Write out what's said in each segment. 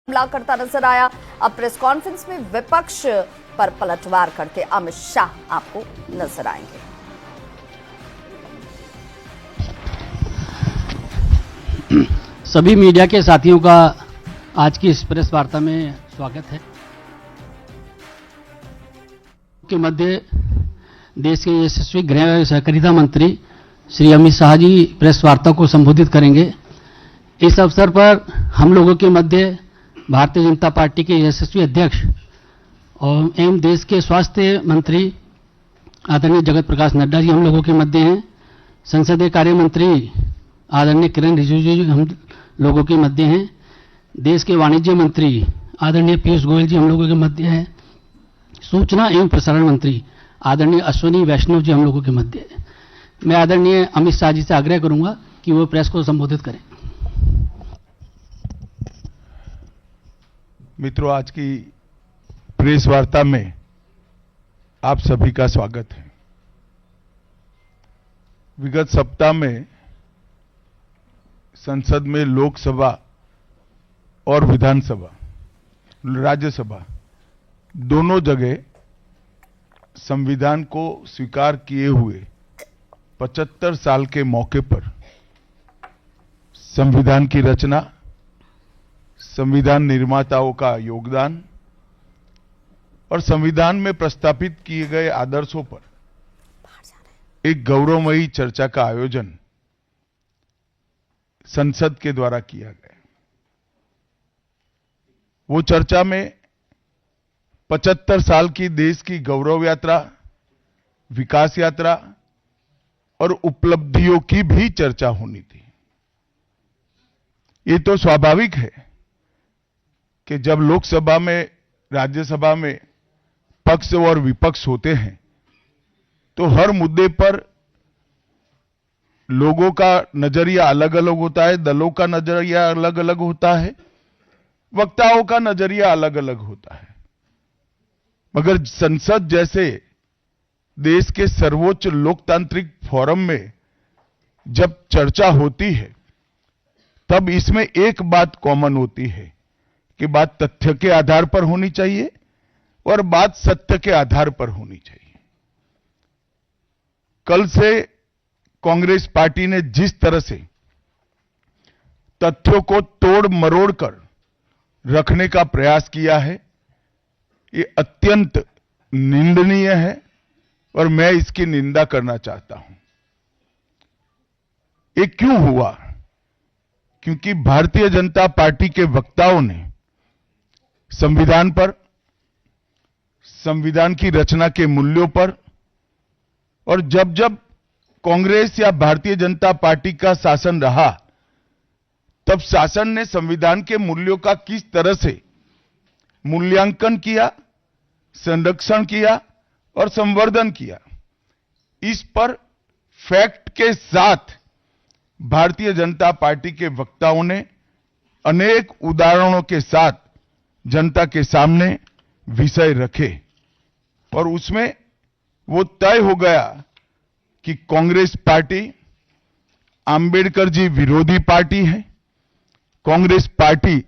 हमला करता नजर आया। अब प्रेस कॉन्फ्रेंस में विपक्ष पर पलटवार करते अमित शाह आपको नजर आएंगे। सभी मीडिया के साथियों का आज की इस प्रेस वार्ता में स्वागत है। के मध्य देश के यशस्वी गृह एवं सहकारिता मंत्री श्री अमित शाह जी प्रेस वार्ता को संबोधित करेंगे। इस अवसर पर हम लोगों के मध्य भारतीय जनता पार्टी के यशस्वी अध्यक्ष और एवं देश के स्वास्थ्य मंत्री आदरणीय जगत प्रकाश नड्डा जी हम लोगों के मध्य हैं। संसदीय कार्य मंत्री आदरणीय किरण रिजिजू जी हम लोगों के मध्य हैं। देश के वाणिज्य मंत्री आदरणीय पीयूष गोयल जी हम लोगों के मध्य हैं। सूचना एवं प्रसारण मंत्री आदरणीय अश्विनी वैष्णव जी हम लोगों के मध्य हैं। मैं आदरणीय अमित शाह जी से आग्रह करूंगा कि वो प्रेस को संबोधित करें। मित्रों, आज की प्रेस वार्ता में आप सभी का स्वागत है। विगत सप्ताह में संसद में लोकसभा और विधानसभा, राज्यसभा दोनों जगह संविधान को स्वीकार किए हुए 75 साल के मौके पर संविधान की रचना, संविधान निर्माताओं का योगदान और संविधान में प्रस्तावित किए गए आदर्शों पर एक गौरवमयी चर्चा का आयोजन संसद के द्वारा किया गया। वो चर्चा में 75 साल की देश की गौरव यात्रा, विकास यात्रा और उपलब्धियों की भी चर्चा होनी थी। ये तो स्वाभाविक है कि जब लोकसभा में, राज्यसभा में पक्ष और विपक्ष होते हैं तो हर मुद्दे पर लोगों का नजरिया अलग अलग होता है, दलों का नजरिया अलग अलग होता है, वक्ताओं का नजरिया अलग अलग होता है। मगर संसद जैसे देश के सर्वोच्च लोकतांत्रिक फोरम में जब चर्चा होती है तब इसमें एक बात कॉमन होती है कि बात तथ्य के आधार पर होनी चाहिए और बात सत्य के आधार पर होनी चाहिए। कल से कांग्रेस पार्टी ने जिस तरह से तथ्यों को तोड़ मरोड़ कर रखने का प्रयास किया है, ये अत्यंत निंदनीय है और मैं इसकी निंदा करना चाहता हूं। ये क्यों हुआ? क्योंकि भारतीय जनता पार्टी के वक्ताओं ने संविधान पर, संविधान की रचना के मूल्यों पर और जब जब कांग्रेस या भारतीय जनता पार्टी का शासन रहा तब शासन ने संविधान के मूल्यों का किस तरह से मूल्यांकन किया, संरक्षण किया और संवर्धन किया, इस पर फैक्ट के साथ भारतीय जनता पार्टी के वक्ताओं ने अनेक उदाहरणों के साथ जनता के सामने विषय रखे और उसमें वो तय हो गया कि कांग्रेस पार्टी आंबेडकर जी विरोधी पार्टी है, कांग्रेस पार्टी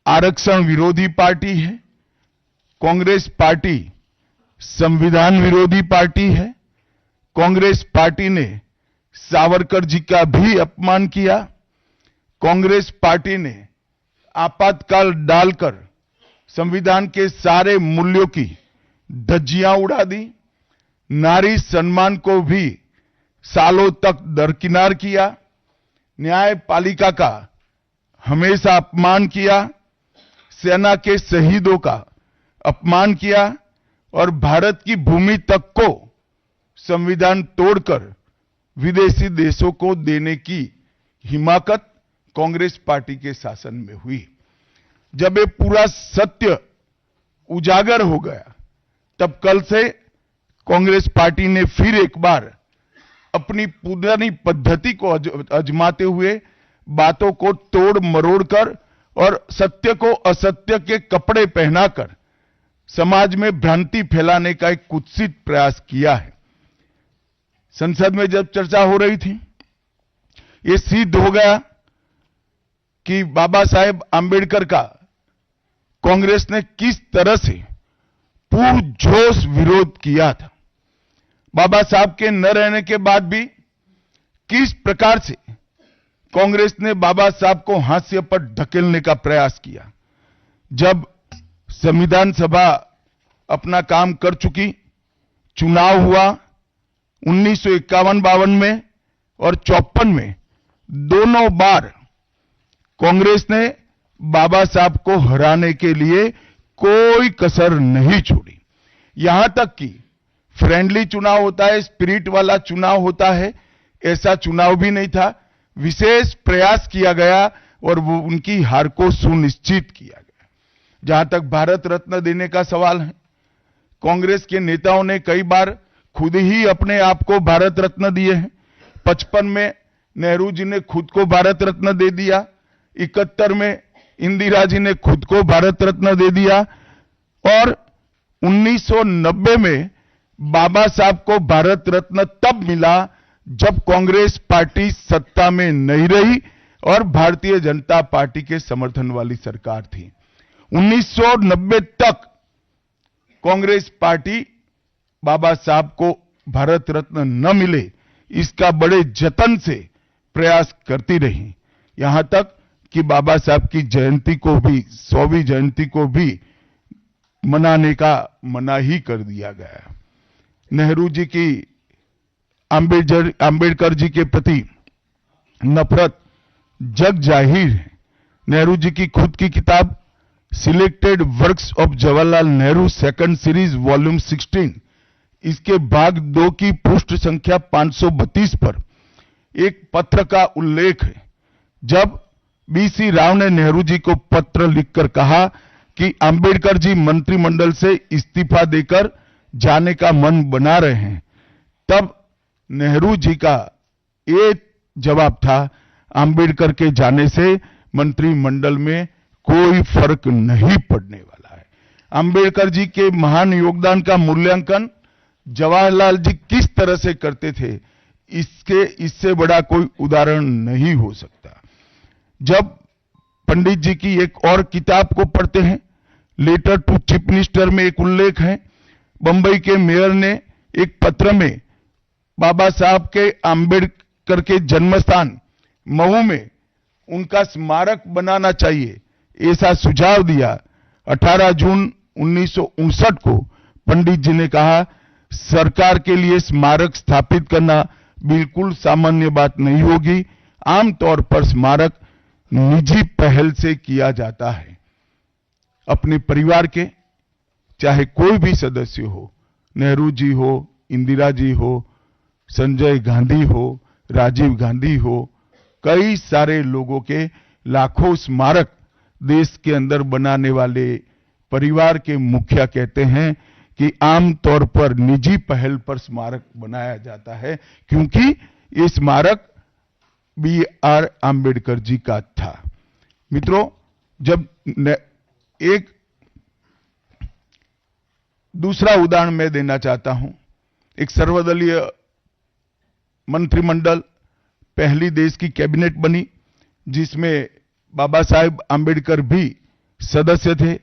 आरक्षण विरोधी पार्टी है, कांग्रेस पार्टी संविधान विरोधी पार्टी है, कांग्रेस पार्टी ने सावरकर जी का भी अपमान किया, कांग्रेस पार्टी ने आपातकाल डालकर संविधान के सारे मूल्यों की धज्जियां उड़ा दी, नारी सम्मान को भी सालों तक दरकिनार किया, न्यायपालिका का हमेशा अपमान किया, सेना के शहीदों का अपमान किया और भारत की भूमि तक को संविधान तोड़कर विदेशी देशों को देने की हिमाकत कांग्रेस पार्टी के शासन में हुई। जब ये पूरा सत्य उजागर हो गया तब कल से कांग्रेस पार्टी ने फिर एक बार अपनी पुरानी पद्धति को आजमाते हुए बातों को तोड़ मरोड़ कर और सत्य को असत्य के कपड़े पहनाकर समाज में भ्रांति फैलाने का एक कुत्सित प्रयास किया है। संसद में जब चर्चा हो रही थी, ये सिद्ध हो गया कि बाबा साहेब आंबेडकर का कांग्रेस ने किस तरह से पुरजोश विरोध किया था। बाबा साहब के न रहने के बाद भी किस प्रकार से कांग्रेस ने बाबा साहब को हाशिए पर ढकेलने का प्रयास किया। जब संविधान सभा अपना काम कर चुकी, चुनाव हुआ 1951-52 में और 54 में, दोनों बार कांग्रेस ने बाबा साहब को हराने के लिए कोई कसर नहीं छोड़ी। यहां तक कि फ्रेंडली चुनाव होता है, स्पिरिट वाला चुनाव होता है, ऐसा चुनाव भी नहीं था। विशेष प्रयास किया गया और वो उनकी हार को सुनिश्चित किया गया। जहां तक भारत रत्न देने का सवाल है, कांग्रेस के नेताओं ने कई बार खुद ही अपने आप को भारत रत्न दिए हैं। 55 में नेहरू जी ने खुद को भारत रत्न दे दिया, 71 में इंदिरा जी ने खुद को भारत रत्न दे दिया और 1990 में बाबा साहब को भारत रत्न तब मिला जब कांग्रेस पार्टी सत्ता में नहीं रही और भारतीय जनता पार्टी के समर्थन वाली सरकार थी। 1990 तक कांग्रेस पार्टी बाबा साहब को भारत रत्न न मिले इसका बड़े जतन से प्रयास करती रही, यहां तक कि बाबा साहब की जयंती को भी, 100वीं जयंती को भी मनाने का मना ही कर दिया गया। नेहरू जी की अंबेडकर जी के प्रति नफरत जग जाहिर है। नेहरू जी की खुद की किताब selected works of Jawaharlal Nehru second series volume 16, इसके भाग 2 की पृष्ठ संख्या 532 पर एक पत्र का उल्लेख है। जब बीसी राव ने नेहरू जी को पत्र लिखकर कहा कि अंबेडकर जी मंत्रिमंडल से इस्तीफा देकर जाने का मन बना रहे हैं, तब नेहरू जी का ये जवाब था, अंबेडकर के जाने से मंत्रिमंडल में कोई फर्क नहीं पड़ने वाला है। अंबेडकर जी के महान योगदान का मूल्यांकन जवाहरलाल जी किस तरह से करते थे, इससे बड़ा कोई उदाहरण नहीं हो सकता। जब पंडित जी की एक और किताब को पढ़ते हैं, लेटर टू चीफ मिनिस्टर में एक उल्लेख है, बंबई के मेयर ने एक पत्र में बाबा साहब के अंबेडकर के जन्मस्थान मऊ में उनका स्मारक बनाना चाहिए, ऐसा सुझाव दिया। 18 जून 1959 को पंडित जी ने कहा, सरकार के लिए स्मारक स्थापित करना बिल्कुल सामान्य बात नहीं होगी, आमतौर पर स्मारक निजी पहल से किया जाता है। अपने परिवार के चाहे कोई भी सदस्य हो, नेहरू जी हो, इंदिरा जी हो, संजय गांधी हो, राजीव गांधी हो, कई सारे लोगों के लाखों स्मारक देश के अंदर बनाने वाले परिवार के मुखिया कहते हैं कि आमतौर पर निजी पहल पर स्मारक बनाया जाता है, क्योंकि ये स्मारक B.R. आम्बेडकर जी का था। मित्रों, जब एक दूसरा उदाहरण मैं देना चाहता हूं, एक सर्वदलीय मंत्रिमंडल, पहली देश की कैबिनेट बनी जिसमें बाबा साहेब आम्बेडकर भी सदस्य थे,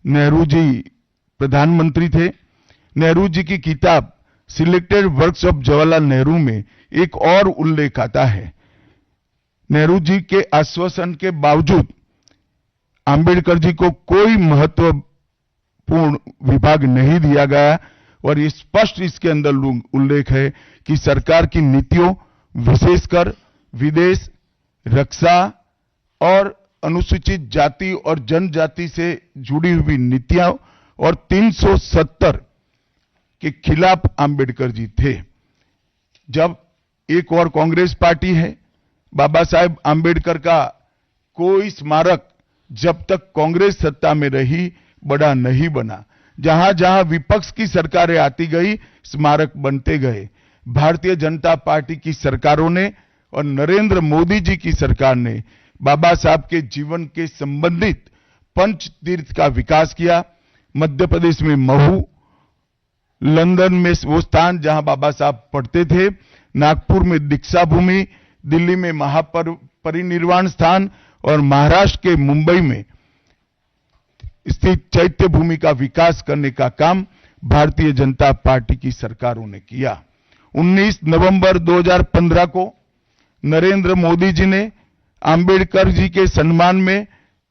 नेहरू जी प्रधानमंत्री थे। नेहरू जी की किताब selected works of Jawaharlal Nehru में एक और उल्लेख आता है, नेहरू जी के आश्वासन के बावजूद आम्बेडकर जी को कोई महत्वपूर्ण विभाग नहीं दिया गया और ये स्पष्ट इसके अंदर उल्लेख है कि सरकार की नीतियों, विशेषकर विदेश, रक्षा और अनुसूचित जाति और जनजाति से जुड़ी हुई नीतियां और 370 के खिलाफ आम्बेडकर जी थे। जब एक और कांग्रेस पार्टी है, बाबा साहेब आम्बेडकर का कोई स्मारक जब तक कांग्रेस सत्ता में रही बड़ा नहीं बना। जहां जहां विपक्ष की सरकारें आती गई, स्मारक बनते गए। भारतीय जनता पार्टी की सरकारों ने और नरेंद्र मोदी जी की सरकार ने बाबा साहब के जीवन के संबंधित पंच तीर्थ का विकास किया। मध्य प्रदेश में महू, लंदन में वो स्थान जहां बाबा साहब पढ़ते थे, नागपुर में दीक्षा भूमि, दिल्ली में महापरिनिर्वाण स्थान और महाराष्ट्र के मुंबई में स्थित चैत्य भूमि का विकास करने का काम भारतीय जनता पार्टी की सरकारों ने किया। 19 नवंबर 2015 को नरेंद्र मोदी जी ने अंबेडकर जी के सम्मान में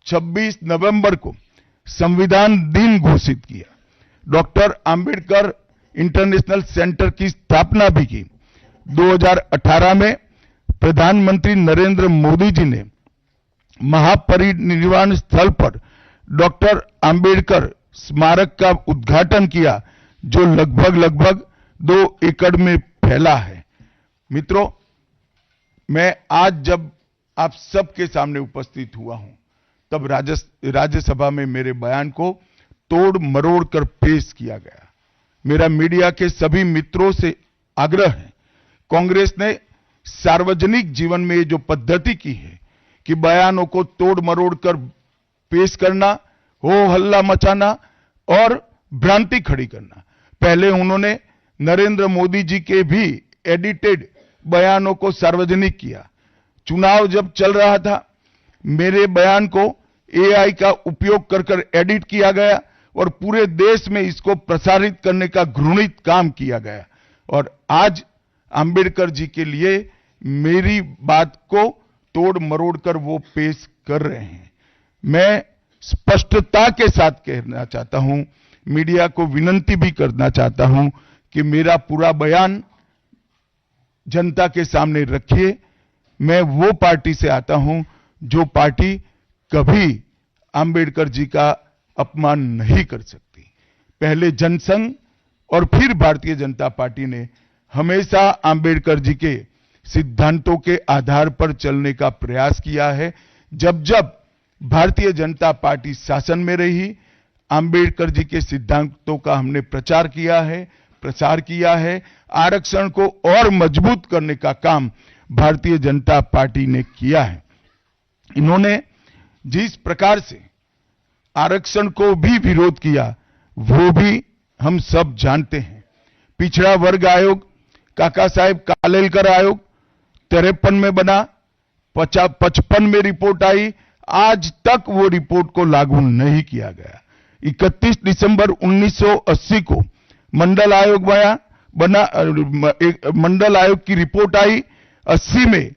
26 नवंबर को संविधान दिन घोषित किया। डॉक्टर अंबेडकर इंटरनेशनल सेंटर की स्थापना भी की। 2018 में प्रधानमंत्री नरेंद्र मोदी जी ने महापरिनिर्वाण स्थल पर डॉक्टर अंबेडकर स्मारक का उद्घाटन किया, जो लगभग 2 एकड़ में फैला है। मित्रों, मैं आज जब आप सबके सामने उपस्थित हुआ हूं, तब राज्यसभा में मेरे बयान को तोड़ मरोड़ कर पेश किया गया। मेरा मीडिया के सभी मित्रों से आग्रह है, कांग्रेस ने सार्वजनिक जीवन में ये जो पद्धति की है कि बयानों को तोड़ मरोड़ कर पेश करना, हो हल्ला मचाना और भ्रांति खड़ी करना। पहले उन्होंने नरेंद्र मोदी जी के भी एडिटेड बयानों को सार्वजनिक किया। चुनाव जब चल रहा था, मेरे बयान को एआई का उपयोग कर एडिट किया गया और पूरे देश में इसको प्रसारित करने का घृणित काम किया गया। और आज अंबेडकर जी के लिए मेरी बात को तोड़ मरोड़ कर वो पेश कर रहे हैं। मैं स्पष्टता के साथ कहना चाहता हूं, मीडिया को विनती भी करना चाहता हूं कि मेरा पूरा बयान जनता के सामने रखिए। मैं वो पार्टी से आता हूं जो पार्टी कभी अंबेडकर जी का अपमान नहीं कर सकती। पहले जनसंघ और फिर भारतीय जनता पार्टी ने हमेशा अंबेडकर जी के सिद्धांतों के आधार पर चलने का प्रयास किया है। जब जब भारतीय जनता पार्टी शासन में रही, अंबेडकर जी के सिद्धांतों का हमने प्रसार किया है। आरक्षण को और मजबूत करने का काम भारतीय जनता पार्टी ने किया है। इन्होंने जिस प्रकार से आरक्षण को भी विरोध किया, वो भी हम सब जानते हैं। पिछड़ा वर्ग आयोग, काका साहेब कालेलकर आयोग 53 में बना, 55 में रिपोर्ट आई, आज तक वो रिपोर्ट को लागू नहीं किया गया। 31 दिसंबर 1980 को मंडल आयोग बना, मंडल आयोग की रिपोर्ट आई। 80 में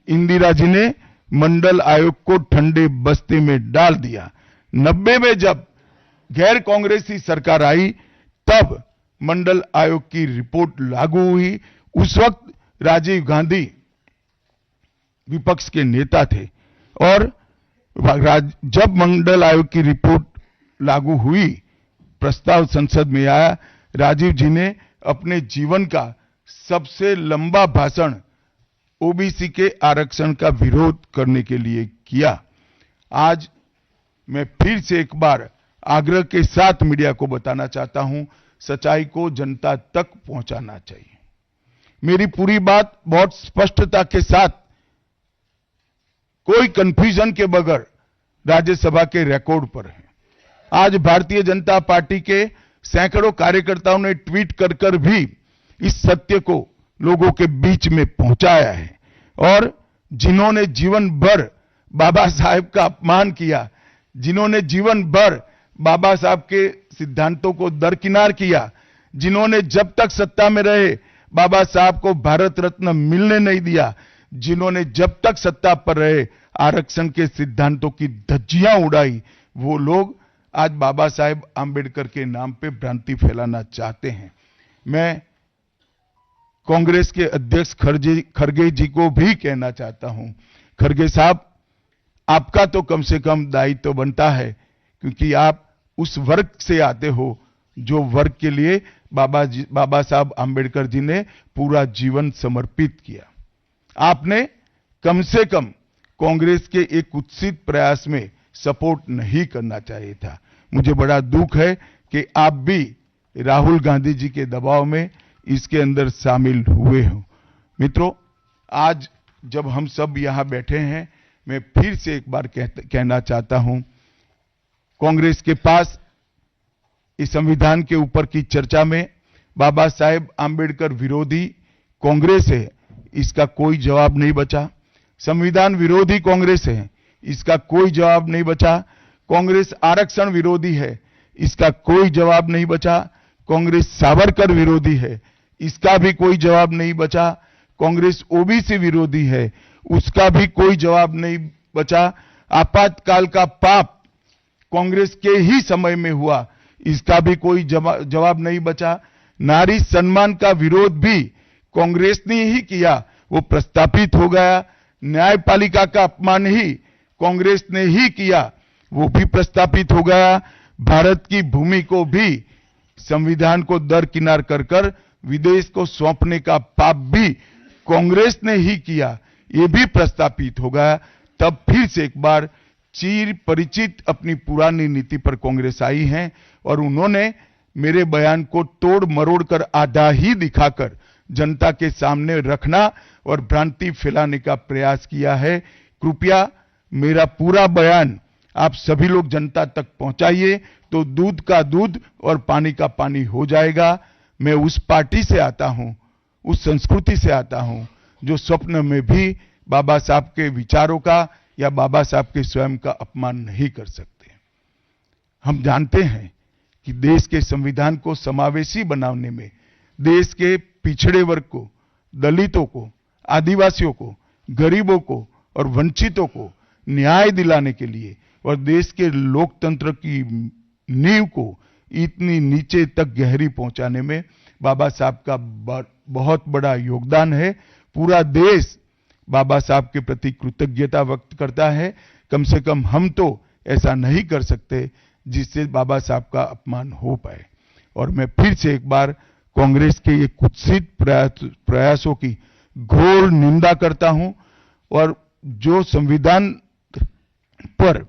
इंदिरा जी ने मंडल आयोग को ठंडे बस्ते में डाल दिया। 90 में जब गैर कांग्रेसी सरकार आई, तब मंडल आयोग की रिपोर्ट लागू हुई। उस वक्त राजीव गांधी विपक्ष के नेता थे और जब मंडल आयोग की रिपोर्ट लागू हुई, प्रस्ताव संसद में आया, राजीव जी ने अपने जीवन का सबसे लंबा भाषण ओबीसी के आरक्षण का विरोध करने के लिए किया। आज मैं फिर से एक बार आग्रह के साथ मीडिया को बताना चाहता हूं, सच्चाई को जनता तक पहुंचाना चाहिए। मेरी पूरी बात बहुत स्पष्टता के साथ, कोई कंफ्यूजन के बगैर राज्यसभा के रिकॉर्ड पर है। आज भारतीय जनता पार्टी के सैकड़ों कार्यकर्ताओं ने ट्वीट कर भी इस सत्य को लोगों के बीच में पहुंचाया है। और जिन्होंने जीवन भर बाबा साहेब का अपमान किया, जिन्होंने जीवन भर बाबा साहब के सिद्धांतों को दरकिनार किया, जिन्होंने जब तक सत्ता में रहे बाबा साहब को भारत रत्न मिलने नहीं दिया, जिन्होंने जब तक सत्ता पर रहे आरक्षण के सिद्धांतों की धज्जियां उड़ाई, वो लोग आज बाबा साहेब आंबेडकर के नाम पे भ्रांति फैलाना चाहते हैं। मैं कांग्रेस के अध्यक्ष खरगे जी को भी कहना चाहता हूं, खरगे साहब, आपका तो कम से कम दायित्व बनता है, क्योंकि आप उस वर्ग से आते हो जो वर्ग के लिए बाबा साहब आंबेडकर जी ने पूरा जीवन समर्पित किया। आपने कम से कम कांग्रेस के एक कुत्सित प्रयास में सपोर्ट नहीं करना चाहिए था। मुझे बड़ा दुख है कि आप भी राहुल गांधी जी के दबाव में इसके अंदर शामिल हुए हो। मित्रों, आज जब हम सब यहां बैठे हैं, मैं फिर से एक बार कहना चाहता हूं, कांग्रेस के पास इस संविधान के ऊपर की चर्चा में बाबा साहेब आंबेडकर विरोधी कांग्रेस है, इसका कोई जवाब नहीं बचा। संविधान विरोधी कांग्रेस है, इसका कोई जवाब नहीं बचा। कांग्रेस आरक्षण विरोधी है, इसका कोई जवाब नहीं बचा। कांग्रेस सावरकर विरोधी है, इसका भी कोई जवाब नहीं बचा। कांग्रेस ओबीसी विरोधी है, उसका भी कोई जवाब नहीं बचा। आपातकाल का पाप कांग्रेस के ही समय में हुआ, इसका भी कोई जवाब नहीं बचा। नारी सम्मान का विरोध भी कांग्रेस ने ही किया, वो प्रस्तापित हो गया। न्यायपालिका का अपमान ही कांग्रेस ने ही किया, वो भी प्रस्तापित हो गया। भारत की भूमि को भी संविधान को दरकिनार कर विदेश को सौंपने का पाप भी कांग्रेस ने ही किया, ये भी प्रस्तापित हो गया। तब फिर से एक बार चिर परिचित अपनी पुरानी नीति पर कांग्रेस आई है और उन्होंने मेरे बयान को तोड़ मरोड़ कर आधा ही दिखाकर जनता के सामने रखना और भ्रांति फैलाने का प्रयास किया है। कृपया मेरा पूरा बयान आप सभी लोग जनता तक पहुंचाइए, तो दूध का दूध और पानी का पानी हो जाएगा। मैं उस पार्टी से आता हूं, उस संस्कृति से आता हूं, जो स्वप्न में भी बाबा साहब के विचारों का या बाबा साहब के स्वयं का अपमान नहीं कर सकते। हम जानते हैं कि देश के संविधान को समावेशी बनाने में देश के पिछड़े वर्ग को, दलितों को, आदिवासियों को, गरीबों को और वंचितों को न्याय दिलाने के लिए और देश के लोकतंत्र की नींव को इतनी नीचे तक गहरी पहुंचाने में बाबा साहब का बहुत बड़ा योगदान है। पूरा देश बाबा साहब के प्रति कृतज्ञता व्यक्त करता है। कम से कम हम तो ऐसा नहीं कर सकते जिससे बाबा साहब का अपमान हो पाए। और मैं फिर से एक बार कांग्रेस के ये कुत्सित प्रयासों की घोर निंदा करता हूं और जो संविधान पर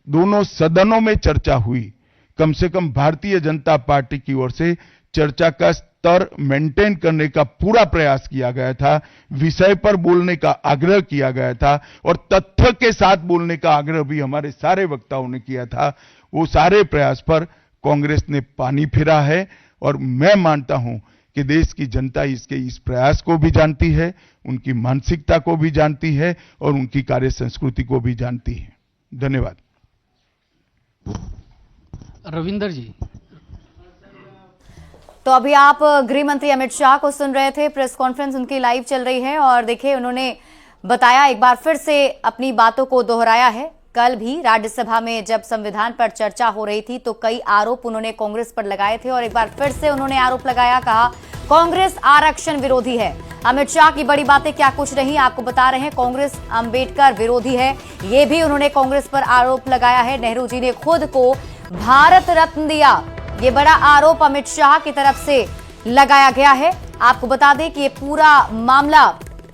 दोनों सदनों में चर्चा हुई, कम से कम भारतीय जनता पार्टी की ओर से चर्चा का स्तर मेंटेन करने का पूरा प्रयास किया गया था, विषय पर बोलने का आग्रह किया गया था और तथ्य के साथ बोलने का आग्रह भी हमारे सारे वक्ताओं ने किया था। वो सारे प्रयास पर कांग्रेस ने पानी फिरा है और मैं मानता हूं कि देश की जनता इसके इस प्रयास को भी जानती है, उनकी मानसिकता को भी जानती है और उनकी कार्य संस्कृति को भी जानती है। धन्यवाद। रविंदर जी। तो अभी आप गृह मंत्री अमित शाह को सुन रहे थे, प्रेस कॉन्फ्रेंस उनकी लाइव चल रही है और देखिए उन्होंने बताया, एक बार फिर से अपनी बातों को दोहराया है। कल भी राज्यसभा में जब संविधान पर चर्चा हो रही थी तो कई आरोप उन्होंने कांग्रेस पर लगाए थे और एक बार फिर से उन्होंने आरोप लगाया, कहा कांग्रेस आरक्षण विरोधी है। अमित शाह की बड़ी बातें क्या कुछ नहीं, आपको बता रहे हैं, कांग्रेस अंबेडकर विरोधी है, ये भी उन्होंने कांग्रेस पर आरोप लगाया है। नेहरू जी ने खुद को भारत रत्न दिया, ये बड़ा आरोप अमित शाह की तरफ से लगाया गया है। आपको बता दें कि ये पूरा मामला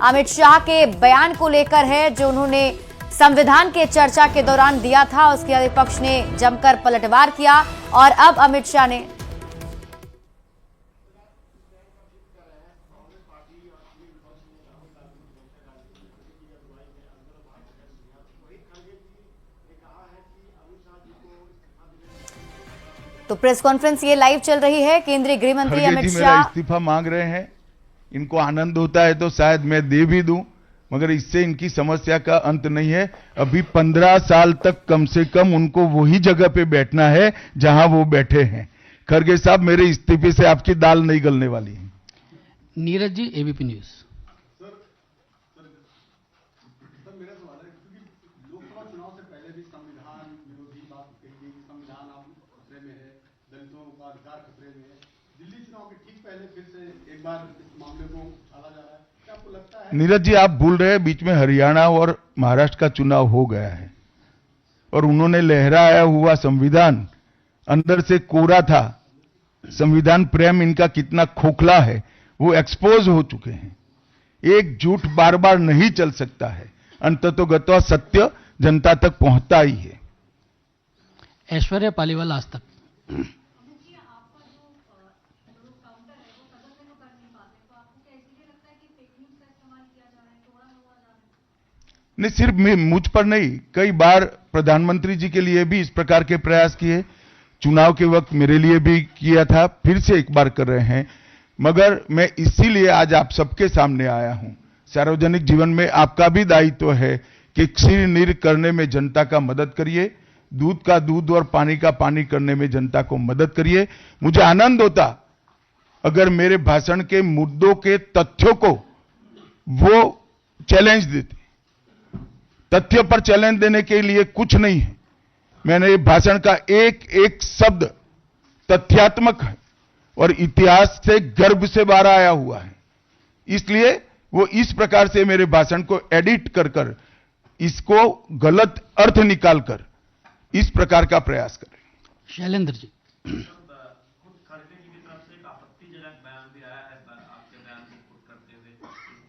अमित शाह के बयान को लेकर है जो उन्होंने संविधान के चर्चा के दौरान दिया था। उसके विपक्ष ने जमकर पलटवार किया और अब अमित शाह ने तो प्रेस कॉन्फ्रेंस ये लाइव चल रही है। केंद्रीय गृह मंत्री अमित शाह इस्तीफा मांग रहे हैं, इनको आनंद होता है तो शायद मैं दे भी दूं, मगर इससे इनकी समस्या का अंत नहीं है। अभी 15 साल तक कम से कम उनको वही जगह पे बैठना है जहां वो बैठे हैं। खरगे साहब, मेरे इस्तीफे से आपकी दाल नहीं गलने वाली है। Neeraj ji, ABP news. मेरा सवाल है क्योंकि लोकसभा चुनाव से पहले भी संविधान विरोधी बात कही गई, संविधान अब खतरे में है, दलितों का अधिकार खतरे में है। दिल्ली चुनाव के ठीक पहले फिर से एक बार इस मामले को उछाला जा रहा है, क्या आपको लगता है? नीरज जी, आप भूल रहे हैं, बीच में हरियाणा और महाराष्ट्र का चुनाव हो गया है और उन्होंने लहराया हुआ संविधान अंदर से कोरा था। संविधान प्रेम इनका कितना खोखला है वो एक्सपोज हो चुके हैं। एक झूठ बार बार नहीं चल सकता है, अंततोगत्वा सत्य जनता तक पहुंचता ही है। ऐश्वर्या पालीवाल, आज तक। नहीं, सिर्फ मुझ पर नहीं, कई बार प्रधानमंत्री जी के लिए भी इस प्रकार के प्रयास किए, चुनाव के वक्त मेरे लिए भी किया था, फिर से एक बार कर रहे हैं। मगर मैं इसीलिए आज आप सबके सामने आया हूं। सार्वजनिक जीवन में आपका भी दायित्व है कि क्षीर नीर करने में जनता का मदद करिए। दूध का दूध और पानी का पानी करने में जनता को मदद करिए। मुझे आनंद होता अगर मेरे भाषण के मुद्दों के तथ्यों को वो चैलेंज देते। तथ्य पर चैलेंज देने के लिए कुछ नहीं है। मैंने भाषण का एक एक शब्द तथ्यात्मक है और इतिहास से गर्भ से बाहर आया हुआ है, इसलिए वो इस प्रकार से मेरे भाषण को एडिट कर कर इसको गलत अर्थ निकालकर इस प्रकार का प्रयास करें। शैलेंद्र जी, खुद खड़गे जी की तरफ से एक आपत्तिजनक बयान भी आया है आपके बयान को कोट करते हुए इस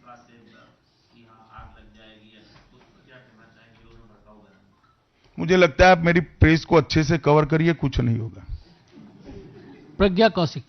बात से कि हाँ आग लग जाएगी, या उस पर क्या कहना चाहेंगे? उन्होंने भड़काऊ बयान। मुझे लगता है आप मेरी प्रेस को अच्छे से कवर करिए, कुछ नहीं होगा। प्रज्ञा कौशिक।